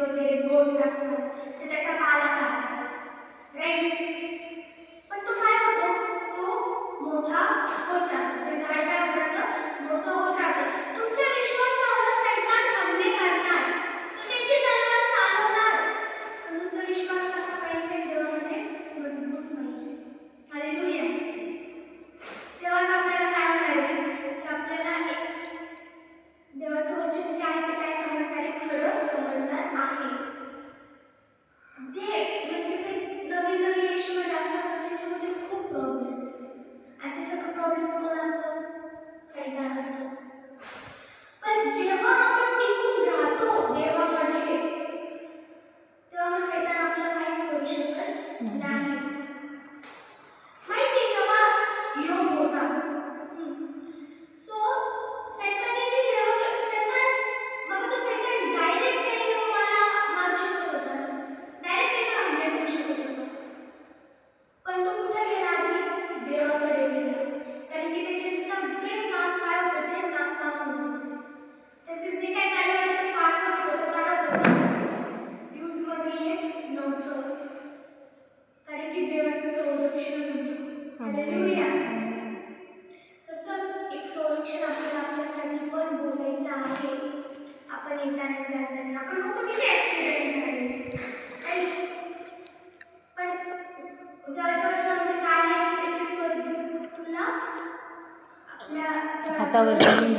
वगैरे गोड्स असतात ते त्याचा पाला खातात, राईट? पण तो काय होतो, तो मोठा होत राहतो, ते झाड काय होत राहतं, मोठं होत राहतं. तुमच्या विश्वासावर सैतान हमले करणार, तो त्याची तलवार चालवणार, पण तुमचा विश्वास कसा पाहिजे, देवामध्ये मजबूत पाहिजे. हालेलुया. तेव्हाच आपल्याला काय होणार आहे की आपल्याला एक देवाचं वचन जे आहे ते काय समजणार आहे, खरं समजणार आहे. जे म्हणजे जे नवीन नवीन येशूमध्ये असतात त्यांच्यामध्ये खूप प्रॉब्लेम्स आहेत आणि ते सगळं प्रॉब्लेम्स कोण आणतं, सैतान आणतो. पण जेव्हा आपण टिकून राहतो देवामध्ये तेव्हा मग सैतान आपल्याला काहीच करू शकत नाही. माहिती जेव्हा योग होता, सो सैतानाने सैतान बघा तो सैतान डायरेक्ट त्याने योगाला मारू शकत होता, डायरेक्ट त्याच्यावर हमले करू शकत होता. पण तो कुठे गेला, आधी देवाकडे गेला, कारण की त्याचे सगळे काम काय होत होते, नाकाम होत होते. त्याचे जे काय कार्य होते ते पाठ होत होतं, काय होत होतं, यूजमध्ये येत नव्हतं, कारण की देवाचं संरक्षण होतं. हालेलुया. तसंच एक संरक्षण आपल्याला आपल्यासाठी पण बोलायचं आहे. आपण येताना जाताना आपण बघतो किती ॲक्सिडेंट झाले, राईट? पण देवाच्या वचनामध्ये काय आहे की त्याची स्वर्गदूत तुला आपल्या हातावर घेऊन